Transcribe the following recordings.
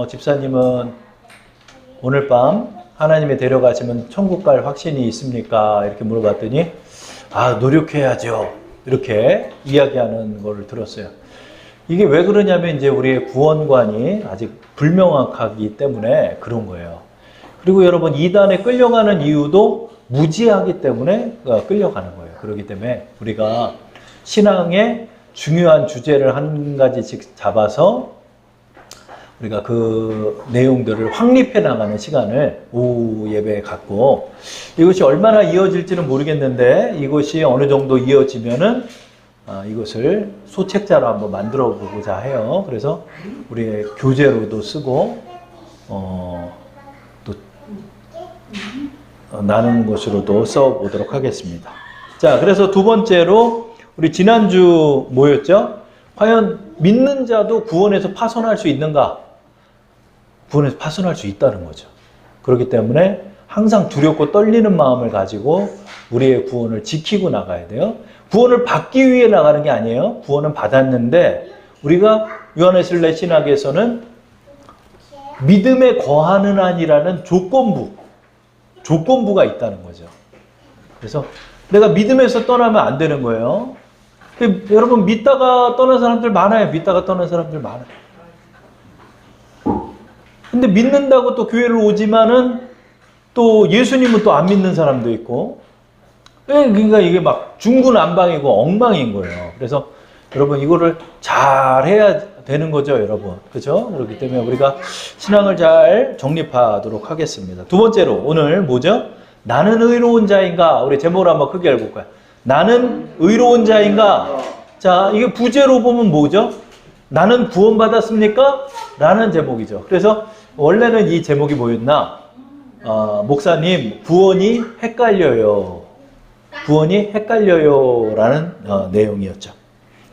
집사님은 오늘 밤 하나님의 데려가시면 천국 갈 확신이 있습니까? 이렇게 물어봤더니 노력해야죠. 이렇게 이야기하는 걸 들었어요. 이게 왜 그러냐면 이제 우리의 구원관이 아직 불명확하기 때문에 그런 거예요. 그리고 여러분, 이단에 끌려가는 이유도 무지하기 때문에 끌려가는 거예요. 그렇기 때문에 우리가 신앙의 중요한 주제를 한 가지씩 잡아서 우리가 그 내용들을 확립해 나가는 시간을 오후 예배에 갖고, 이것이 얼마나 이어질지는 모르겠는데 이것이 어느 정도 이어지면은 이것을 소책자로 한번 만들어 보고자 해요. 그래서 우리의 교재로도 쓰고 또 나누는 것으로도 써보도록 하겠습니다. 자, 그래서 두 번째로 우리 지난주 뭐였죠? 과연 믿는 자도 구원에서 파손할 수 있는가? 구원에서 파손할 수 있다는 거죠. 그렇기 때문에 항상 두렵고 떨리는 마음을 가지고 우리의 구원을 지키고 나가야 돼요. 구원을 받기 위해 나가는 게 아니에요. 구원은 받았는데 우리가 요한웨슬레 신학에서는 믿음에 거하는 한이라는 조건부가 있다는 거죠. 그래서 내가 믿음에서 떠나면 안 되는 거예요. 여러분, 믿다가 떠난 사람들 많아요. 믿다가 떠난 사람들 많아요. 근데 믿는다고 또 교회를 오지만은 또 예수님은 또 안 믿는 사람도 있고, 그러니까 이게 막 중구난방이고 엉망인 거예요. 그래서 여러분, 이거를 잘 해야 되는 거죠, 여러분. 그죠? 그렇기 때문에 우리가 신앙을 잘 정립하도록 하겠습니다. 두 번째로 오늘 뭐죠? 나는 의로운 자인가? 우리 제목을 한번 크게 읽어볼까요? 나는 의로운 자인가? 자, 이게 부제로 보면 뭐죠? 나는 구원받았습니까? 라는 제목이죠. 그래서 원래는 이 제목이 뭐였나? 목사님, 구원이 헷갈려요. 구원이 헷갈려요. 라는 내용이었죠.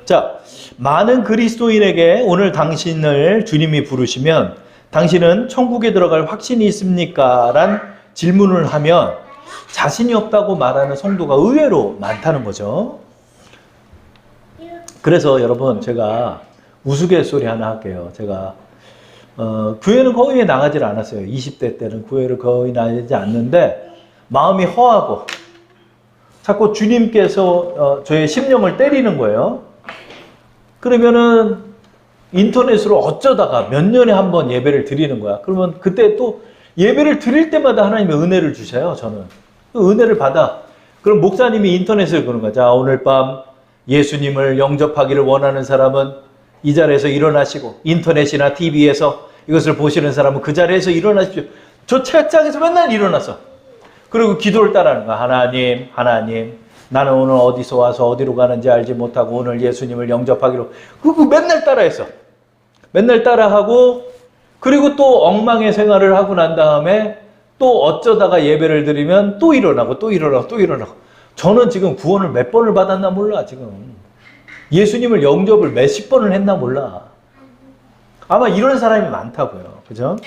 자, 많은 그리스도인에게 오늘 당신을 주님이 부르시면 당신은 천국에 들어갈 확신이 있습니까? 란 질문을 하면 자신이 없다고 말하는 성도가 의외로 많다는 거죠. 그래서 여러분, 제가 우스갯소리 하나 할게요. 제가 교회는 거의 나가질 않았어요. 20대 때는 교회를 거의 나가지 않는데 마음이 허하고 자꾸 주님께서 저의 심령을 때리는 거예요. 그러면은 인터넷으로 어쩌다가 몇 년에 한 번 예배를 드리는 거야. 그러면 그때 또 예배를 드릴 때마다 하나님의 은혜를 주셔요. 저는 그 은혜를 받아. 그럼 목사님이 인터넷을 그런 거야. 자, 오늘 밤 예수님을 영접하기를 원하는 사람은 이 자리에서 일어나시고, 인터넷이나 TV에서 이것을 보시는 사람은 그 자리에서 일어나십시오. 저 책장에서 맨날 일어나서, 그리고 기도를 따라하는 거야. 하나님, 나는 오늘 어디서 와서 어디로 가는지 알지 못하고 오늘 예수님을 영접하기로. 그거 맨날 따라했어. 맨날 따라하고, 그리고 또 엉망의 생활을 하고 난 다음에 또 어쩌다가 예배를 드리면 또 일어나고. 저는 지금 구원을 몇 번을 받았나 몰라, 지금. 예수님을 영접을 몇십 번을 했나 몰라. 아마 이런 사람이 많다고요. 그죠?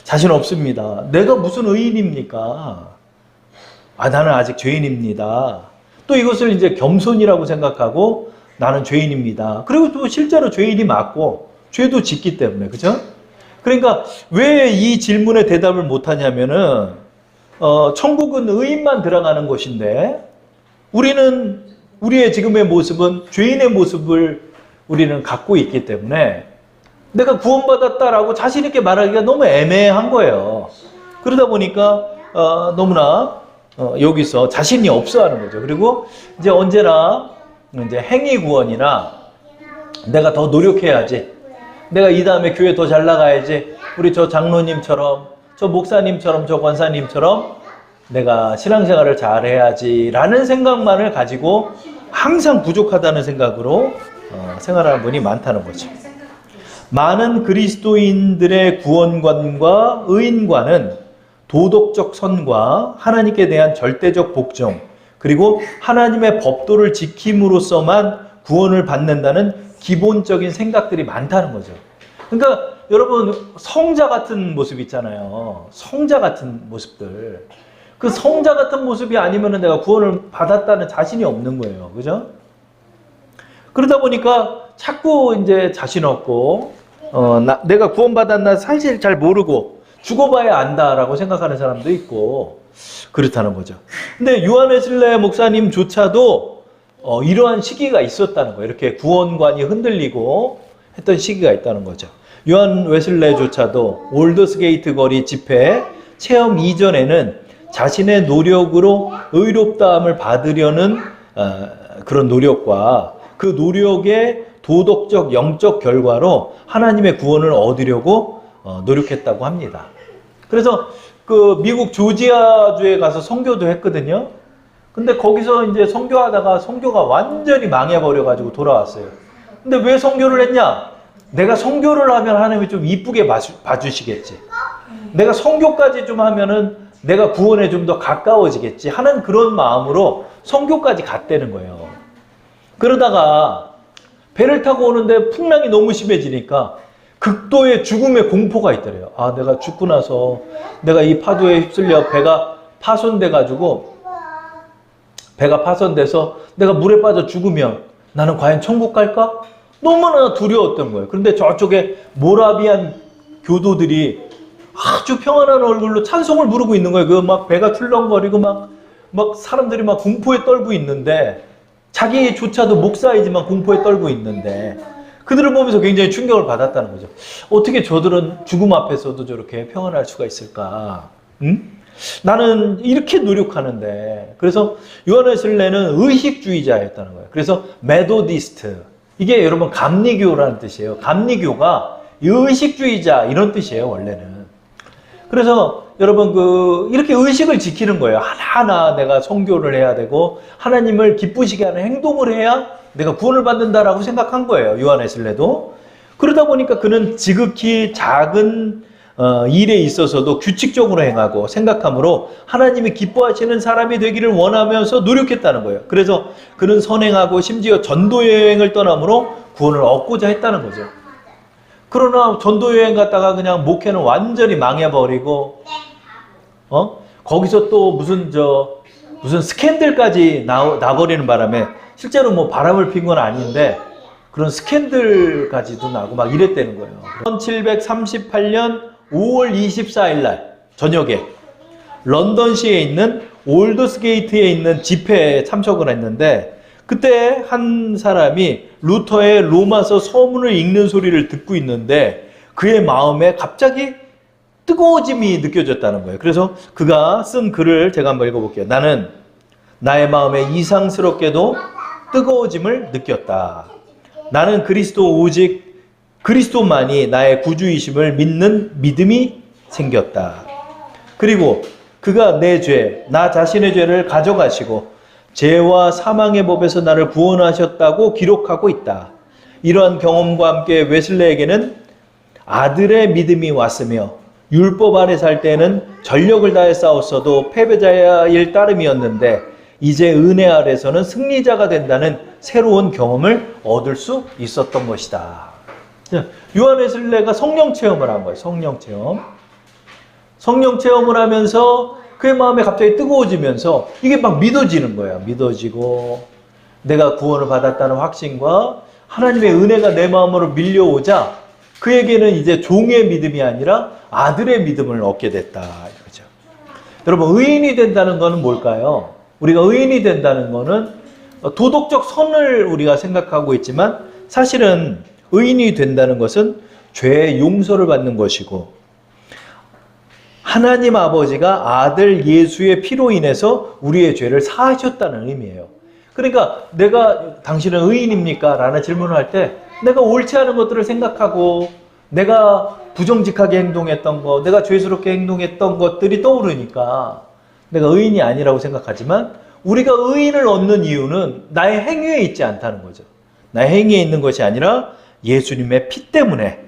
자신 없습니다. 내가 무슨 의인입니까? 나는 아직 죄인입니다. 또 이것을 이제 겸손이라고 생각하고 나는 죄인입니다. 그리고 또 실제로 죄인이 맞고 죄도 짓기 때문에. 그죠? 그러니까 왜 이 질문에 대답을 못하냐면은 천국은 의인만 들어가는 곳인데 우리의 지금의 모습은 죄인의 모습을 우리는 갖고 있기 때문에 내가 구원받았다라고 자신 있게 말하기가 너무 애매한 거예요. 그러다 보니까 너무나 여기서 자신이 없어 하는 거죠. 그리고 이제 언제나 이제 행위 구원이나 내가 더 노력해야지, 내가 이 다음에 교회 더 잘 나가야지, 우리 저 장로님처럼, 저 목사님처럼, 저 권사님처럼 내가 신앙생활을 잘 해야지 라는 생각만을 가지고 항상 부족하다는 생각으로 생활하는 분이 많다는 거죠. 많은 그리스도인들의 구원관과 의인관은 도덕적 선과 하나님께 대한 절대적 복종, 그리고 하나님의 법도를 지킴으로써만 구원을 받는다는 기본적인 생각들이 많다는 거죠. 그러니까 여러분, 성자 같은 모습 있잖아요. 성자 같은 모습들. 그 성자 같은 모습이 아니면 내가 구원을 받았다는 자신이 없는 거예요. 그죠? 그러다 보니까 자꾸 이제 자신 없고 내가 구원받았나 사실 잘 모르고 죽어봐야 안다라고 생각하는 사람도 있고 그렇다는 거죠. 근데 요한 웨슬레 목사님조차도 이러한 시기가 있었다는 거예요. 이렇게 구원관이 흔들리고 했던 시기가 있다는 거죠. 요한 웨슬레조차도 올더스게이트 거리 집회 체험 이전에는 자신의 노력으로 의롭다함을 받으려는 그런 노력과 그 노력의 도덕적 영적 결과로 하나님의 구원을 얻으려고 노력했다고 합니다. 그래서 그 미국 조지아주에 가서 선교도 했거든요. 근데 거기서 이제 선교하다가 선교가 완전히 망해버려가지고 돌아왔어요. 근데 왜 선교를 했냐? 내가 선교를 하면 하나님이 좀 이쁘게 봐주시겠지. 내가 선교까지 좀 하면은 내가 구원에 좀 더 가까워지겠지 하는 그런 마음으로 선교까지 갔다는 거예요. 그러다가 배를 타고 오는데 풍랑이 너무 심해지니까 극도의 죽음의 공포가 있더래요. 아, 내가 죽고 나서 내가 이 파도에 휩쓸려 배가 파손돼가지고 배가 파손돼서 내가 물에 빠져 죽으면 나는 과연 천국 갈까? 너무나 두려웠던 거예요. 그런데 저쪽에 모라비안 교도들이 아주 평안한 얼굴로 찬송을 부르고 있는 거예요. 그 막 배가 출렁거리고 막 사람들이 막 공포에 떨고 있는데 자기조차도 목사이지만 공포에 떨고 있는데 그들을 보면서 굉장히 충격을 받았다는 거죠. 어떻게 저들은 죽음 앞에서도 저렇게 평안할 수가 있을까? 응? 나는 이렇게 노력하는데. 그래서 요한 웨슬레는 의식주의자였다는 거예요. 그래서 메도디스트, 이게 여러분 감리교라는 뜻이에요. 감리교가 의식주의자 이런 뜻이에요, 원래는. 그래서 여러분 이렇게 의식을 지키는 거예요. 하나하나 내가 선교를 해야 되고 하나님을 기쁘시게 하는 행동을 해야 내가 구원을 받는다라고 생각한 거예요. 요한 웨슬레도. 그러다 보니까 그는 지극히 작은 일에 있어서도 규칙적으로 행하고 생각함으로 하나님이 기뻐하시는 사람이 되기를 원하면서 노력했다는 거예요. 그래서 그는 선행하고 심지어 전도여행을 떠남으로 구원을 얻고자 했다는 거죠. 그러나 전도여행 갔다가 그냥 목회는 완전히 망해버리고 거기서 또 무슨 스캔들까지 나버리는 바람에 실제로 뭐 바람을 핀 건 아닌데 그런 스캔들까지도 나고 막 이랬다는 거예요. 1738년 5월 24일 날 저녁에 런던시에 있는 올더스게이트에 있는 집회에 참석을 했는데 그때 한 사람이 루터의 로마서 서문을 읽는 소리를 듣고 있는데 그의 마음에 갑자기 뜨거워짐이 느껴졌다는 거예요. 그래서 그가 쓴 글을 제가 한번 읽어볼게요. 나는 나의 마음에 이상스럽게도 뜨거워짐을 느꼈다. 나는 오직 그리스도만이 나의 구주이심을 믿는 믿음이 생겼다. 그리고 그가 나 자신의 죄를 가져가시고 죄와 사망의 법에서 나를 구원하셨다고 기록하고 있다. 이러한 경험과 함께 웨슬레에게는 아들의 믿음이 왔으며 율법 아래 살 때는 전력을 다해 싸웠어도 패배자일 따름이었는데 이제 은혜 아래서는 승리자가 된다는 새로운 경험을 얻을 수 있었던 것이다. 요한 웨슬레가 성령 체험을 한 거예요. 성령 체험. 성령 체험을 하면서 그의 마음에 갑자기 뜨거워지면서 이게 막 믿어지는 거예요. 믿어지고 내가 구원을 받았다는 확신과 하나님의 은혜가 내 마음으로 밀려오자 그에게는 이제 종의 믿음이 아니라 아들의 믿음을 얻게 됐다. 이거죠. 여러분, 의인이 된다는 것은 뭘까요? 우리가 의인이 된다는 것은 도덕적 선을 우리가 생각하고 있지만 사실은 의인이 된다는 것은 죄의 용서를 받는 것이고 하나님 아버지가 아들 예수의 피로 인해서 우리의 죄를 사하셨다는 의미예요. 그러니까 당신은 의인입니까? 라는 질문을 할 때 내가 옳지 않은 것들을 생각하고 내가 부정직하게 행동했던 것, 내가 죄스럽게 행동했던 것들이 떠오르니까 내가 의인이 아니라고 생각하지만 우리가 의인을 얻는 이유는 나의 행위에 있지 않다는 거죠. 나의 행위에 있는 것이 아니라 예수님의 피 때문에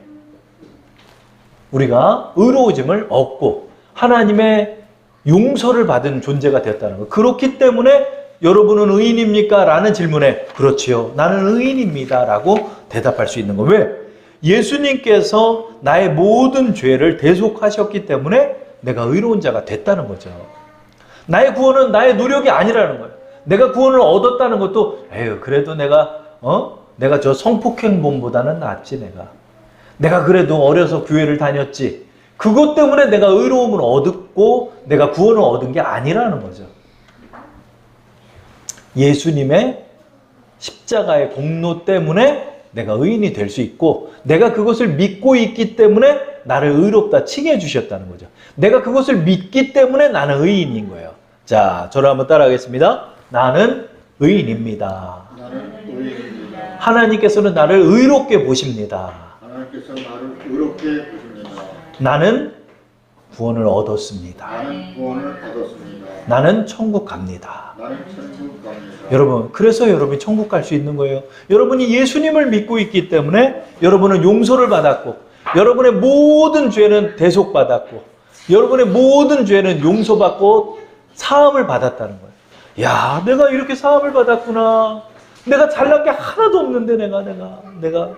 우리가 의로워짐을 얻고 하나님의 용서를 받은 존재가 되었다는 것. 그렇기 때문에 여러분은 의인입니까? 라는 질문에 그렇지요. 나는 의인입니다. 라고 대답할 수 있는 거예요. 왜? 예수님께서 나의 모든 죄를 대속하셨기 때문에 내가 의로운 자가 됐다는 거죠. 나의 구원은 나의 노력이 아니라는 거예요. 내가 구원을 얻었다는 것도 그래도 내가 저 성폭행범보다는 낫지 내가 그래도 어려서 교회를 다녔지. 그것 때문에 내가 의로움을 얻었고 내가 구원을 얻은 게 아니라는 거죠. 예수님의 십자가의 공로 때문에 내가 의인이 될 수 있고 내가 그것을 믿고 있기 때문에 나를 의롭다 칭해 주셨다는 거죠. 내가 그것을 믿기 때문에 나는 의인인 거예요. 자, 저를 한번 따라하겠습니다. 나는 의인입니다. 나는 의인입니다. 하나님께서는 나를 의롭게 보십니다. 하나님께서 나를 의롭게 보십니다. 나는 구원을 얻었습니다. 나는 구원을 얻었습니다. 나는 천국 갑니다. 나는 천국 갑니다. 여러분, 그래서 여러분이 천국 갈 수 있는 거예요. 여러분이 예수님을 믿고 있기 때문에 여러분은 용서를 받았고 여러분의 모든 죄는 대속받았고 여러분의 모든 죄는 용서받고 사함을 받았다는 거예요. 야, 내가 이렇게 사함을 받았구나. 내가 잘난 게 하나도 없는데 내가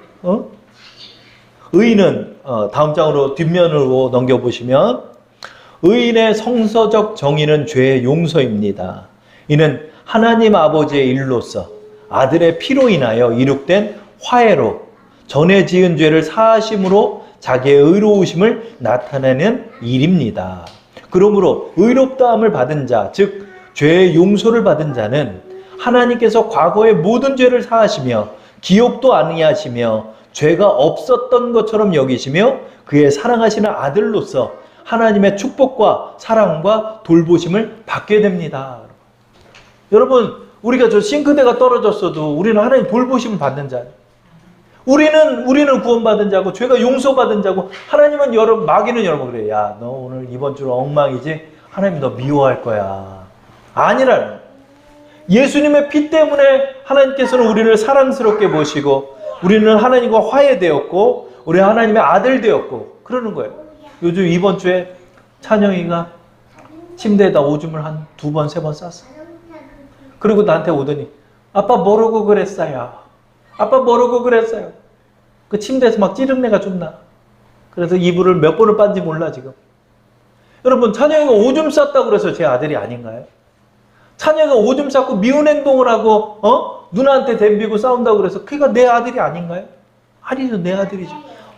의인은 다음 장으로 뒷면으로 넘겨보시면 의인의 성서적 정의는 죄의 용서입니다. 이는 하나님 아버지의 일로서 아들의 피로 인하여 이룩된 화해로 전에 지은 죄를 사하심으로 자기의 의로우심을 나타내는 일입니다. 그러므로 의롭다함을 받은 자, 즉 죄의 용서를 받은 자는 하나님께서 과거의 모든 죄를 사하시며 기억도 아니하시며 죄가 없었던 것처럼 여기시며 그의 사랑하시는 아들로서 하나님의 축복과 사랑과 돌보심을 받게 됩니다. 여러분, 우리가 저 싱크대가 떨어졌어도 우리는 하나님 돌보심을 받는 자예요. 우리는 구원받은 자고 죄가 용서받은 자고 하나님은 마귀는 여러분 그래요. 야, 너 오늘 이번 주로 엉망이지? 하나님 너 미워할 거야. 아니라는 거예요. 예수님의 피 때문에 하나님께서는 우리를 사랑스럽게 보시고 우리는 하나님과 화해되었고 우리 하나님의 아들 되었고 그러는 거예요. 요즘 이번 주에 찬영이가 침대에다 오줌을 한 2번, 3번 쌌어. 그리고 나한테 오더니 아빠 뭐라고 그랬어요? 아빠 뭐라고 그랬어요? 그 침대에서 막 찌릉내가 좀 나. 그래서 이불을 몇 번을 빤지 몰라 지금. 여러분, 찬영이가 오줌 쌌다고 그래서 제 아들이 아닌가요? 찬영이가 오줌 쌌고 미운 행동을 하고 누나한테 덤비고 싸운다고 그래서 그가 내 아들이 아닌가요? 아니죠, 내 아들이죠.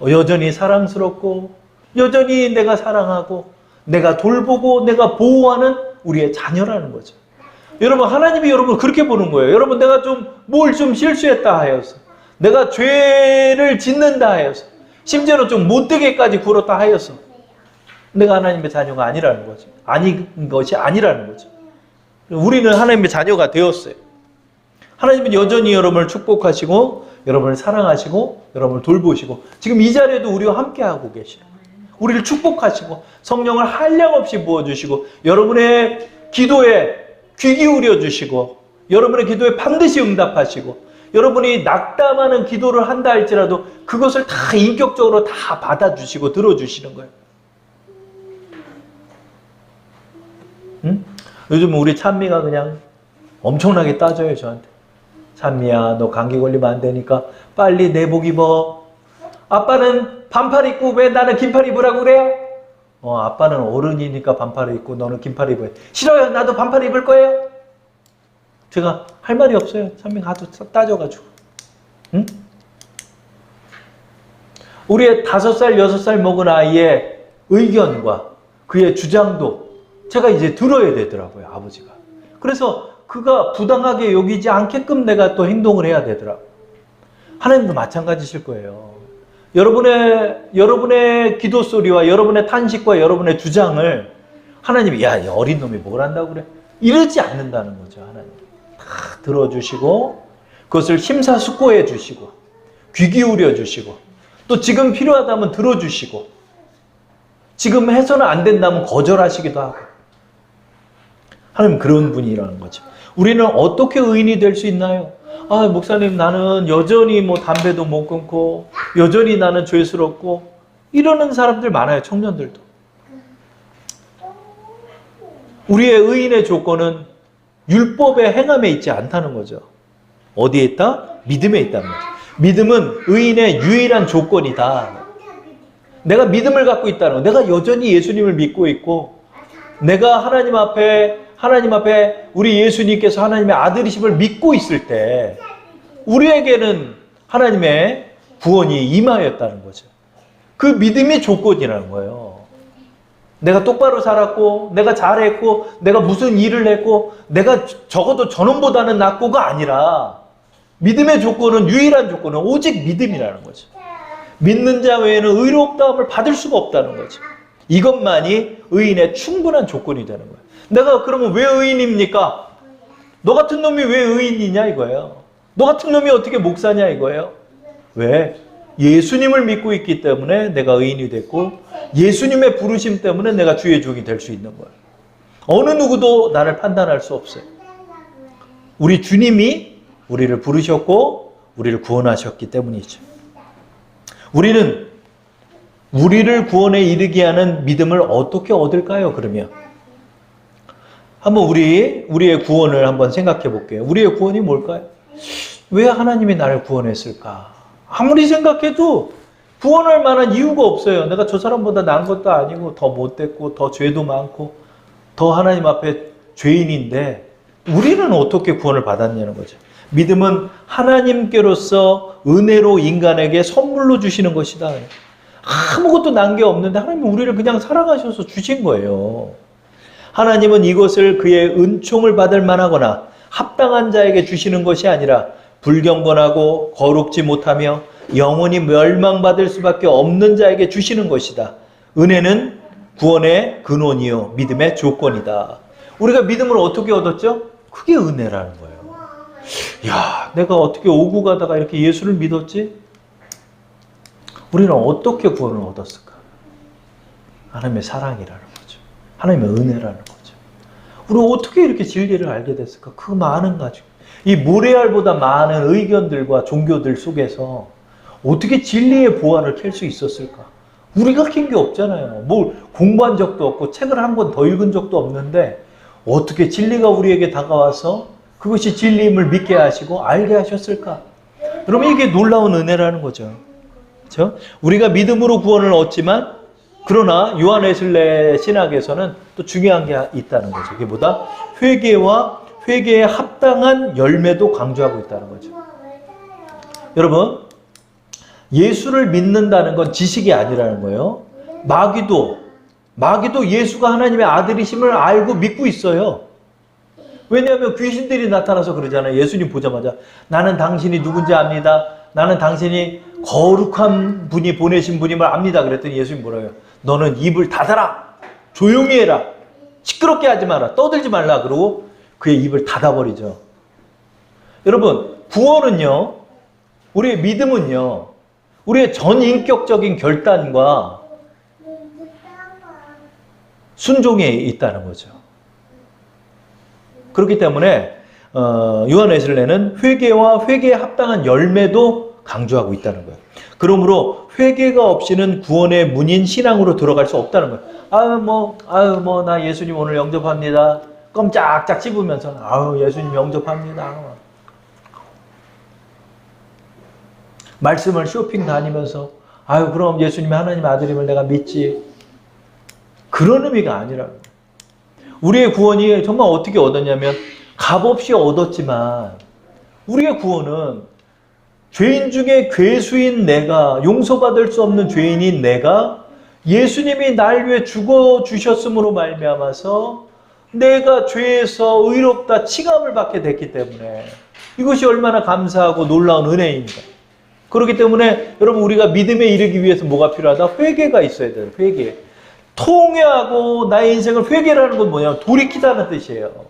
여전히 사랑스럽고 여전히 내가 사랑하고 내가 돌보고 내가 보호하는 우리의 자녀라는 거죠. 여러분, 하나님이 여러분을 그렇게 보는 거예요. 여러분, 내가 뭘 좀 실수했다 하여서 내가 죄를 짓는다 하여서 심지어는 좀 못되게까지 굴었다 하여서 내가 하나님의 자녀가 아니라는 거죠. 아닌 것이 아니라는 거죠. 우리는 하나님의 자녀가 되었어요. 하나님은 여전히 여러분을 축복하시고 여러분을 사랑하시고 여러분을 돌보시고 지금 이 자리에도 우리와 함께하고 계셔요. 우리를 축복하시고 성령을 한량없이 부어주시고 여러분의 기도에 귀 기울여 주시고 여러분의 기도에 반드시 응답하시고 여러분이 낙담하는 기도를 한다 할지라도 그것을 다 인격적으로 다 받아주시고 들어주시는 거예요. 응? 요즘 우리 찬미가 그냥 엄청나게 따져요, 저한테. 찬미야, 너 감기 걸리면 안 되니까 빨리 내복 입어. 아빠는 반팔 입고 왜 나는 긴팔 입으라고 그래요? 아빠는 어른이니까 반팔을 입고 너는 긴팔 입어요. 싫어요. 나도 반팔 입을 거예요. 제가 할 말이 없어요. 찬미가 하도 따져가지고. 응? 우리의 5살, 6살 먹은 아이의 의견과 그의 주장도 제가 이제 들어야 되더라고요, 아버지가. 그래서 그가 부당하게 여기지 않게끔 내가 또 행동을 해야 되더라고요. 하나님도 마찬가지실 거예요. 여러분의 기도 소리와 여러분의 탄식과 여러분의 주장을 하나님이 야, 이 어린 놈이 뭘 한다고 그래? 이러지 않는다는 거죠, 하나님. 다 들어주시고 그것을 심사숙고해 주시고 귀 기울여 주시고 또 지금 필요하다면 들어주시고 지금 해서는 안 된다면 거절하시기도 하고 하나님 그런 분이라는 거죠. 우리는 어떻게 의인이 될 수 있나요? 아, 목사님, 나는 여전히 담배도 못 끊고 여전히 나는 죄스럽고 이러는 사람들 많아요. 청년들도. 우리의 의인의 조건은 율법의 행함에 있지 않다는 거죠. 어디에 있다? 믿음에 있다는 거죠. 믿음은 의인의 유일한 조건이다. 내가 믿음을 갖고 있다는 거. 내가 여전히 예수님을 믿고 있고 내가 하나님 앞에 우리 예수님께서 하나님의 아들이심을 믿고 있을 때 우리에게는 하나님의 구원이 임하였다는 거죠. 그 믿음이 조건이라는 거예요. 내가 똑바로 살았고, 내가 잘했고, 내가 무슨 일을 했고, 내가 적어도 저놈보다는 낫고가 아니라 믿음의 조건은, 유일한 조건은 오직 믿음이라는 거죠. 믿는 자 외에는 의롭다함을 받을 수가 없다는 거죠. 이것만이 의인의 충분한 조건이 되는 거예요. 내가 그러면 왜 의인입니까? 너 같은 놈이 왜 의인이냐 이거예요. 너 같은 놈이 어떻게 목사냐 이거예요. 왜? 예수님을 믿고 있기 때문에 내가 의인이 됐고, 예수님의 부르심 때문에 내가 주의 종이 될 수 있는 거예요. 어느 누구도 나를 판단할 수 없어요. 우리 주님이 우리를 부르셨고 우리를 구원하셨기 때문이죠. 우리는 우리를 구원에 이르게 하는 믿음을 어떻게 얻을까요? 그러면 한번 우리의 구원을 한번 생각해 볼게요. 우리의 구원이 뭘까요? 왜 하나님이 나를 구원했을까? 아무리 생각해도 구원할 만한 이유가 없어요. 내가 저 사람보다 나은 것도 아니고 더 못됐고 더 죄도 많고 더 하나님 앞에 죄인인데 우리는 어떻게 구원을 받았냐는 거죠. 믿음은 하나님께로서 은혜로 인간에게 선물로 주시는 것이다. 아무것도 난 게 없는데 하나님은 우리를 그냥 사랑하셔서 주신 거예요. 하나님은 이것을 그의 은총을 받을 만하거나 합당한 자에게 주시는 것이 아니라 불경건하고 거룩지 못하며 영원히 멸망받을 수밖에 없는 자에게 주시는 것이다. 은혜는 구원의 근원이요 믿음의 조건이다. 우리가 믿음을 어떻게 얻었죠? 그게 은혜라는 거예요. 야, 내가 어떻게 오고 가다가 이렇게 예수를 믿었지? 우리는 어떻게 구원을 얻었을까? 하나님의 사랑이라는 거죠. 하나님의 은혜라는 거죠. 우리 어떻게 이렇게 진리를 알게 됐을까? 그 많은 가지고 이 모래알보다 많은 의견들과 종교들 속에서 어떻게 진리의 보화를 캘 수 있었을까? 우리가 캔 게 없잖아요. 뭘 공부한 적도 없고 책을 한 권 더 읽은 적도 없는데 어떻게 진리가 우리에게 다가와서 그것이 진리임을 믿게 하시고 알게 하셨을까? 그러면 이게 놀라운 은혜라는 거죠. 그렇죠? 우리가 믿음으로 구원을 얻지만 그러나 요한 웨슬레 신학에서는 또 중요한 게 있다는 거죠. 그게 뭐다? 회개에 합당한 열매도 강조하고 있다는 거죠. 여러분, 예수를 믿는다는 건 지식이 아니라는 거예요. 마귀도 예수가 하나님의 아들이심을 알고 믿고 있어요. 왜냐하면 귀신들이 나타나서 그러잖아요. 예수님 보자마자 나는 당신이 누군지 압니다. 나는 당신이 거룩한 분이 보내신 분임을 압니다. 그랬더니 예수님 뭐라고요? 너는 입을 닫아라. 조용히 해라. 시끄럽게 하지 마라. 떠들지 말라. 그러고 그의 입을 닫아버리죠. 여러분, 구원은요, 우리의 믿음은요, 우리의 전인격적인 결단과 순종에 있다는 거죠. 그렇기 때문에 요한 웨슬레는 회개와 회개에 합당한 열매도 강조하고 있다는 거예요. 그러므로 회개가 없이는 구원의 문인 신앙으로 들어갈 수 없다는 거예요. 나 예수님 오늘 영접합니다. 껌짝짝 씹으면서 예수님 영접합니다. 말씀을 쇼핑 다니면서 그럼 예수님이 하나님 아들임을 내가 믿지. 그런 의미가 아니라는 거예요. 우리의 구원이 정말 어떻게 얻었냐면 값없이 얻었지만 우리의 구원은 죄인 중에 괴수인 내가, 용서받을 수 없는 죄인인 내가 예수님이 날 위해 죽어주셨음으로 말미암아서 내가 죄에서 의롭다 칭함을 받게 됐기 때문에 이것이 얼마나 감사하고 놀라운 은혜입니다. 그렇기 때문에 여러분 우리가 믿음에 이르기 위해서 뭐가 필요하다? 회개가 있어야 돼요. 회개. 통회하고 나의 인생을 회개라는 건 뭐냐면 돌이키다는 뜻이에요.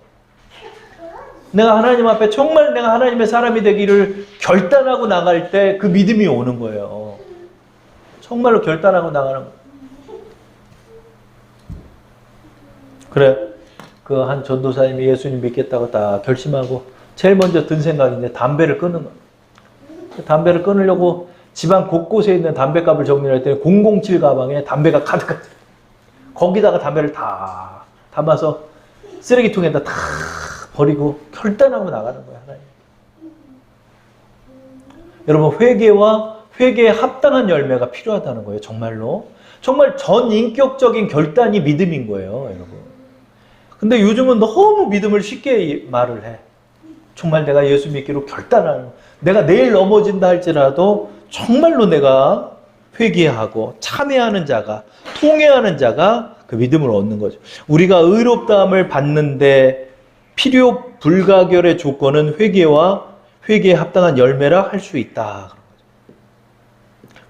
내가 하나님 앞에 정말 내가 하나님의 사람이 되기를 결단하고 나갈 때 그 믿음이 오는 거예요. 정말로 결단하고 나가는 거예요. 그래, 그 한 전도사님이 예수님 믿겠다고 딱 결심하고 제일 먼저 든 생각이 이제 담배를 끊는 거예요. 담배를 끊으려고 집안 곳곳에 있는 담배값을 정리할 때 007 가방에 담배가 가득하다. 거기다가 담배를 다 담아서 쓰레기통에다 다 버리고 결단하고 나가는 거예요. 하나님. 여러분 회개와 회개에 합당한 열매가 필요하다는 거예요. 정말로. 정말 전인격적인 결단이 믿음인 거예요. 여러분. 근데 요즘은 너무 믿음을 쉽게 말을 해. 정말 내가 예수 믿기로 결단하는, 내가 내일 넘어진다 할지라도 정말로 내가 회개하고 참회하는 자가, 통회하는 자가 그 믿음을 얻는 거죠. 우리가 의롭다함을 받는데 필요 불가결의 조건은 회개와 회개에 합당한 열매라 할 수 있다.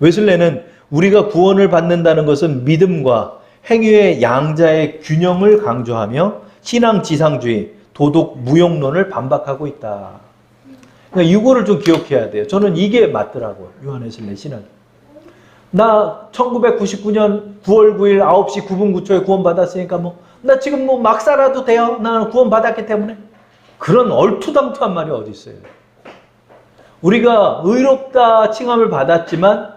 웨슬레는 우리가 구원을 받는다는 것은 믿음과 행위의 양자의 균형을 강조하며 신앙 지상주의, 도덕 무용론을 반박하고 있다. 그러니까 이거를 좀 기억해야 돼요. 저는 이게 맞더라고요. 요한 웨슬레 신학이. 나 1999년 9월 9일 9시 9분 9초에 구원 받았으니까 나 지금 막 살아도 돼요. 나는 구원 받았기 때문에. 그런 얼토당토한 말이 어디 있어요. 우리가 의롭다 칭함을 받았지만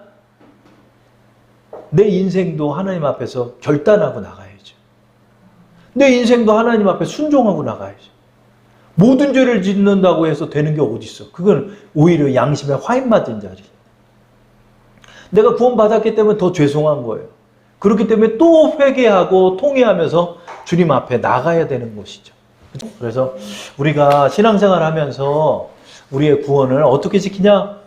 내 인생도 하나님 앞에서 결단하고 나가야죠. 내 인생도 하나님 앞에 순종하고 나가야죠. 모든 죄를 짓는다고 해서 되는 게 어디 있어. 그건 오히려 양심에 화인 맞은 자리. 내가 구원받았기 때문에 더 죄송한 거예요. 그렇기 때문에 또 회개하고 통회하면서 주님 앞에 나가야 되는 것이죠. 그래서 우리가 신앙생활 하면서 우리의 구원을 어떻게 지키냐?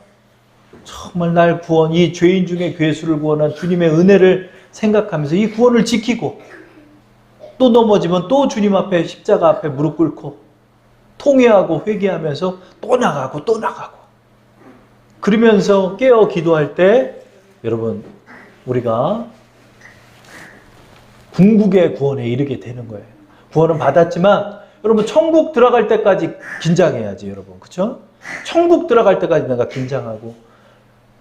정말 날 구원, 이 죄인 중에 괴수를 구원한 주님의 은혜를 생각하면서 이 구원을 지키고 또 넘어지면 또 주님 앞에 십자가 앞에 무릎 꿇고 통회하고 회개하면서 또 나가고 또 나가고 그러면서 깨어 기도할 때 여러분 우리가 궁극의 구원에 이르게 되는 거예요. 구원은 받았지만 여러분 천국 들어갈 때까지 긴장해야지 여러분. 그렇죠? 천국 들어갈 때까지 내가 긴장하고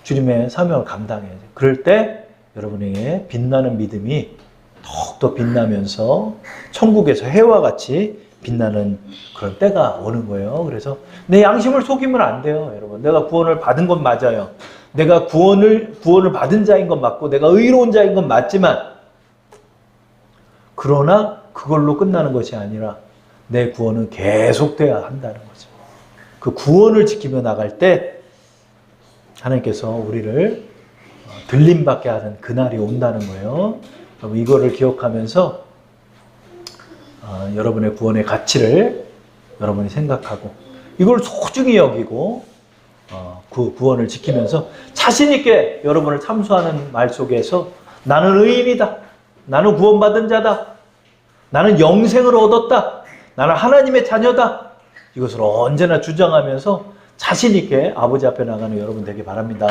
주님의 사명을 감당해야지. 그럴 때 여러분에게 빛나는 믿음이 더욱더 빛나면서 천국에서 해와 같이 빛나는 그런 때가 오는 거예요. 그래서 내 양심을 속이면 안 돼요, 여러분. 내가 구원을 받은 건 맞아요. 내가 구원을 받은 자인 건 맞고 내가 의로운 자인 건 맞지만 그러나 그걸로 끝나는 것이 아니라 내 구원은 계속돼야 한다는 거죠. 그 구원을 지키며 나갈 때 하나님께서 우리를 들림받게 하는 그날이 온다는 거예요. 여러분 이거를 기억하면서 여러분의 구원의 가치를 여러분이 생각하고 이걸 소중히 여기고 그 구원을 지키면서 자신 있게 여러분을 참수하는 말 속에서 나는 의인이다. 나는 구원받은 자다. 나는 영생을 얻었다. 나는 하나님의 자녀다. 이것을 언제나 주장하면서 자신 있게 아버지 앞에 나가는 여러분 되기 바랍니다.